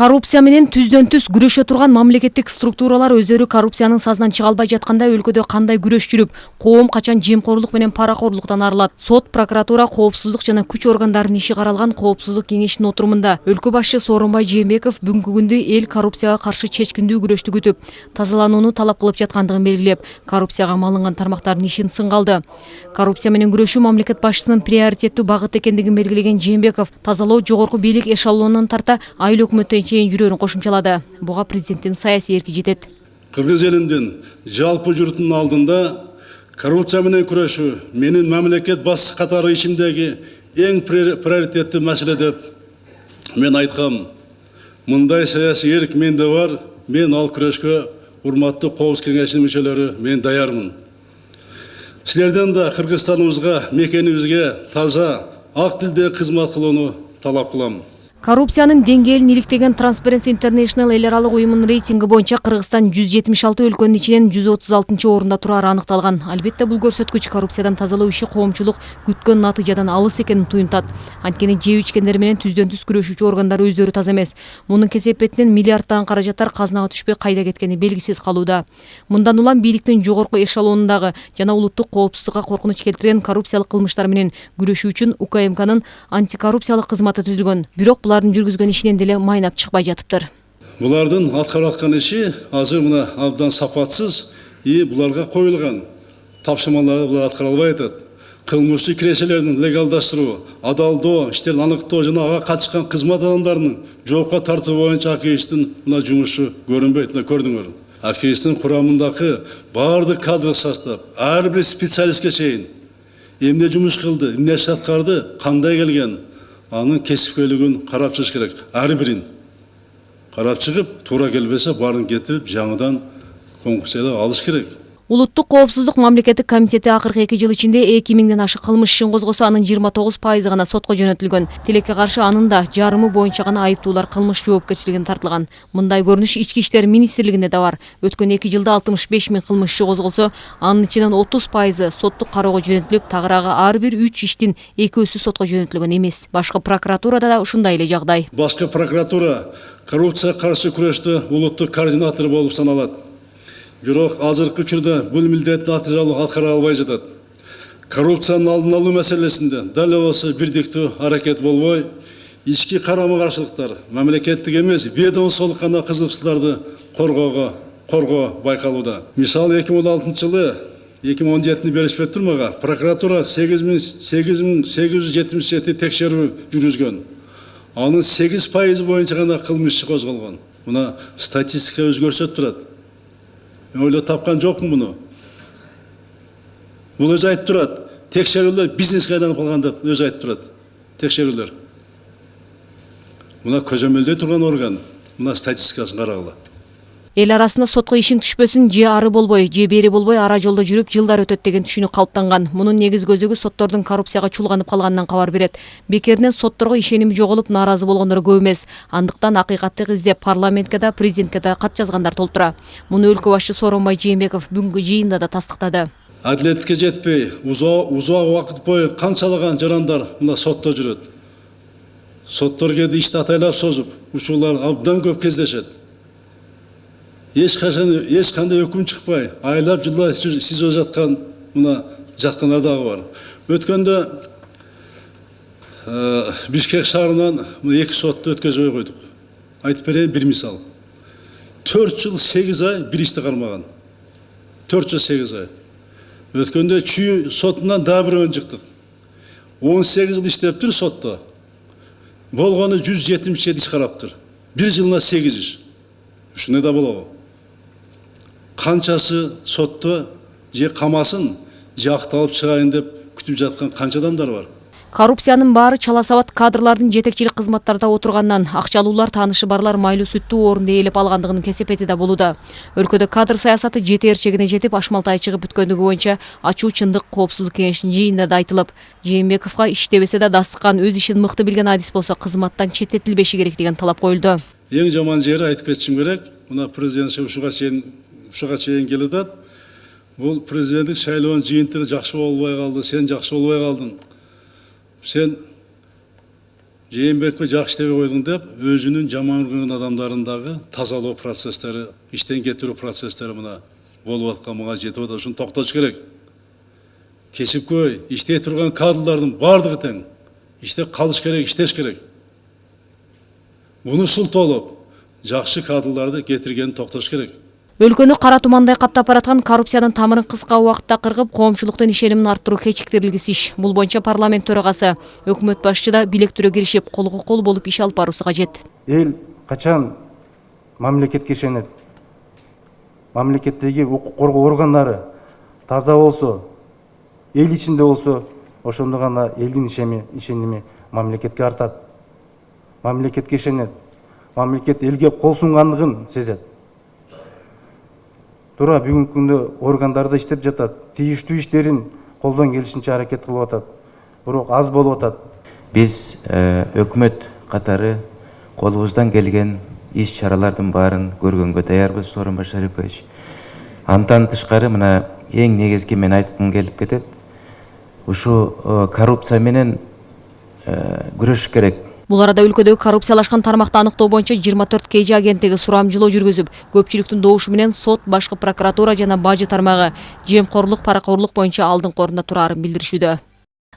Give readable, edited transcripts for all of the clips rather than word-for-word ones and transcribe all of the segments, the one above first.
Коррупция менен түздөн түз күрөшө турган мамлекеттик структуралар өздөрү коррупциянын сазынан чыга албай жатканда өлкөдө кандай күрөш жүрүп, коом качан жемкорлук менен паракорлуктан арылат? Сот, прокуратура, коопсуздук жана күч органдарынын иши каралган коопсуздук кеңешинин отурумунда өлкө башчы Сооронбай Жээнбеков бүгүнкү күндү эл коррупцияга каршы чечкиндүү күрөштү күтүп, тазаланууну талап кылып жаткандыгын белгилеп, коррупцияга малынган тармактардын ишин сынга алды. Коррупция менен күрөшүү мамлекет башчысынын приоритеттүү багыты экендигин белгилеген Жээнбеков тазалоо жогорку бийлик эшелонунан тарта айыл өкмөттөн чейин жүрөөрүн кошумчалады. Буга президенттин саясий эрки жетет. Кыргыз элинин жалпы журтунун алдында коррупция менен күрөшүү менин мамлекет башчысы катары ишимдеги эң приоритеттүү маселе деп мен айткам. Мындай саясий эрк менде бар. Мен ал күрөшкө урматтуу коопсуздук кеңешинин мүчөлөрү мен даярмын. Силерден да Кыргызстаныбызга, мекенибизге таза, ак тилде кызмат кылууну талап кылам. Коррупциянын деңгээлин иликтеген Transparency International эл аралык уюмунун рейтинги боюнча Кыргызстан 176 өлкөнүн ичинен 136-орунда турары аныкталган. Албетте бул көрсөткүч коррупциядан тазалоо иши коомчулук күткөн натыйжадан алыс экенин туюнтат. Анткени жеп ичкендер менен түздөн түз күрөшүүчү органдар өздөрү таза эмес. Мунун кесепетинен миллиарддаган каражаттар казынага түшпөй кайда кеткени белгисиз калууда. Мындан улам бийликтин жогорку эшелонундагы жана улуттук коопсуздукка коркунуч келтирген коррупциялык кылмыштар менен күрөшүү үчүн УКМКнын антикоррупциялык кызматы түзүлгөн. Бирок булардын жүргүзгөн ишинен деле майнап чыкпай жатыптыр. Булардын аткарып аткан иши азыр мына абдан сапатсыз, буларга коюлган тапшырмаларды булар аткара албай атат. Кылмыштуу кирешелердин легалдаштыруу, адалдоо, иштерин аныктоо жана ага катышкан кызмат адамдарынын жоопко тартуу боюнча АКИШтин мына жумушу көрүнбөйт. Мына көрдүңөр. АКИШтин курамындагы баардык кадрлык состав, ар бир специалистке чейин эмне жумуш кылды, эмне иш аткарды, кандай келген, анын кесипкөйлүгүн карап чыгыш керек. Ар бирин карап чыгып, туура келбесе баарын кетирип, жаңыдан конкурсиялап алыш керек. Улуттук коопсуздук мамлекеттик комитети акыркы 2 жыл ичинде 2000ден ашык кылмыш ишин козгосо, анын 29% гана сотко жөнөтүлгөн. Тилекке каршы анын да жарымы боюнча гана айыптуулар кылмыш жоопкерчилигине тартылган. Мындай көрүнүш Ички иштер министрлигинде да бар. Өткөн 2 жылда 65 000 кылмыш иши козголсо, анын ичинен 30% соттук кароого жөнөтүлүп, тагыраагы ар бир 3 иштин 2-өсү сотко жөнөтүлгөн эмес. Башкы прокуратурада да ушундай эле жагдай. Башкы прокуратура коррупцияга каршы күрөштө улуттук координатор болуп саналат. Бирок азыркы учурда бул милдетти аткара албай жатат. Коррупциянын алдын алуу маселесинде дал осы бирдиктүү аракет болбой, ички карама-каршылыктар, мамлекеттик эмес, ведомстволук гана кызыкчыларды коргоо байкалууда. Мисалы 2016-жылы 2017-ни беришпей турмага прокуратура 8877 текшерүү жүргүзгөн. Анын 8% боюнча гана кылмыш иши козголгон. Мына статистика өзгөрсөп турат. Ойлоп тапкан жокмун муну. Бул өзү айтып турат. Текшерүүлөр бизнеске айланып калган деп өзү айтып турат. Текшерүүлөр. Мына көзөмөлдөй турган орган. Мына статистикасын карагыла. Эл арасында сотко ишин түшпөсүн, же ары болбой, же бери болбой ара жолдо жүрүп жылдар өтөт деген түшүнүк калыптанган. Мунун негиз көзөгү соттордун коррупцияга чулганып калганынан кабар берет. Бекеринен сотторго ишеними жоголуп, нааразы болгондор көп эмес. Андыктан акыйкатты издеп парламентке да, президентке да кат жазгандар толтура. Муну өлкө башчы Сооронбай Жээнбеков бүгүнкү жыйында да тастыктады. Адилетке жетпей, узак убакыт бою канчалаган жарандар мына сотто жүрөт. Соттор кээде ишти атайлап созуп, учурлар абдан көп кездешет. Эч кандай өкүм чыкпай, айлап жылдар сизип жаткан мына жаткандар дагы бар. Өткөндө Бишкек шаарынан 2 сотты өткөзбөй койдук. Айтып берейин бир мисал. 4 жыл 8 ай бир ишти кармаган. 4 жыл 8 ай. Өткөндө Чүй сотунан дагы бирөөнү чыктык. 18 жыл иштептир сотто. Болгону 177 иш караптыр. 1 жылына 8 иш. Ушуну да болобу. Канчасы сотто же камасын, же акталып чыгайын деп күтүп жаткан канча адамдар бар. Коррупциянын баары чала сабат кадрлардын жетекчилик кызматтарда отургандан акчалуулар таанышы барлар майлуу сүттүү орунду ээлеп алгандыгынын кесепети да болууда. Өлкөдө кадр саясаты жетер чегине жетип, ашмалтай чыгып бүткөндүгү боюнча ачуу чындык коопсуздук кеңешинин жыйында да айтылып, Жээнбековго иштебесе да дастыккан, өз ишин мыкты билген адис болсо кызматтан четтетилбеши керек деген талап коюлду. Эң жаман жери айтып кетишим керек. Мына президент ушуга чейин келип атат. Бул президенттик шайлоонун жыйынтыгы жакшы болбой калды, сен жакшы болбой калдың. Сен Жээнбекке жакшы тебе койдуң деп өзүнүн жаман көргөн адамдарындагы тазалоо процесстери, иштен кетирүү процесстери мына болуп аткан мага жетип атат. Ушуну токтотуш керек. Кесипкөй иштей турган кадрлардын бардыгы тең. İşte kalış gerek, işteş gerek. Bunu sultolup, жақсы kadrlarda getirgeni toktaş gerek. Өлкөнү кара тумандай каптап бараткан коррупциянын тамырын кыска убакытта кыргып, коомчулуктун ишенимин арттыруу кечиктирилгис иш. Бул боюнча парламент төрагасы, өкмөт башчы да билектирөө киришип, колго кол болуп иш алып баруусу кажет. Эл качан мамлекетке ишенет? Мамлекеттеги укук коргоо органдары таза болсо, эл ичинде болсо, ошондо гана элдин ишеними мамлекетке артат. Мамлекетке ишенет. Мамлекет элге кол сунгандыгын сезет. Тура бүгүнкү күндө органдарда иштеп жатат. Тийиштүү иштерин колдон келишинче аракет кылып атат. Бирок аз болуп атат. Биз өкмөт катары колубуздан келген иш чаралардын баарын көргөнгө даярбыз, Сооронбай Шарипович. Андан тышкары мына эң негизги мен айткым келип кетет. Ушу коррупция менен күрөшүш керек. Бул арада өлкөдөгү коррупциялашкан тармакты аныктоо боюнча 24 KG агенттиги сурамжылоо жүргүзүп, көпчүлүктүн добушу менен сот, башкы прокуратура жана бажы тармагы жемкорлук, паракорлук боюнча алдыңкы орунда тураарын билдиришүүдө.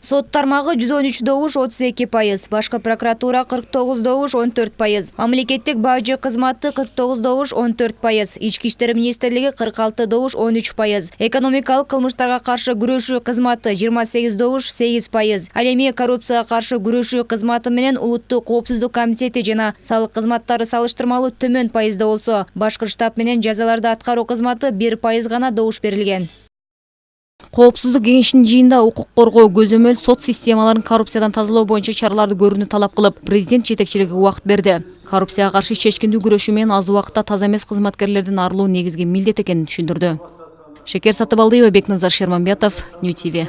Сот тармагы 113 добуш 32%, башкы прокуратура 49 добуш 14%, мамлекеттик бажы кызматы 49 добуш 14%, ички иштер министрлиги 46 добуш 13%, экономикалык кылмыштарга каршы күрөшүү кызматы 28 добуш 8%, ал эми коррупцияга каршы күрөшүү кызматы менен улуттук коопсуздук комитети жана салык кызматтары салыштырмалуу төмөн пайызда болсо, башкы штаб менен жазаларды аткаруу кызматы 1% гана добуш берилген. Коопсуздук кеңешинин жыйында укук коргоо, көзөмөл сот системаларын коррупциядан тазалоо боюнча чараларды көрүүнү талап кылып, президент жетекчилиги убакыт берди. Коррупцияга каршы чечкиндүү күрөшүү менен аз убакытта таза эмес кызматкерлердин арылуу негизги милдет экенин түшүндүрдү. Шекер Сатыбалдиева, Бекназар Шерманбетов, Нью ТВ.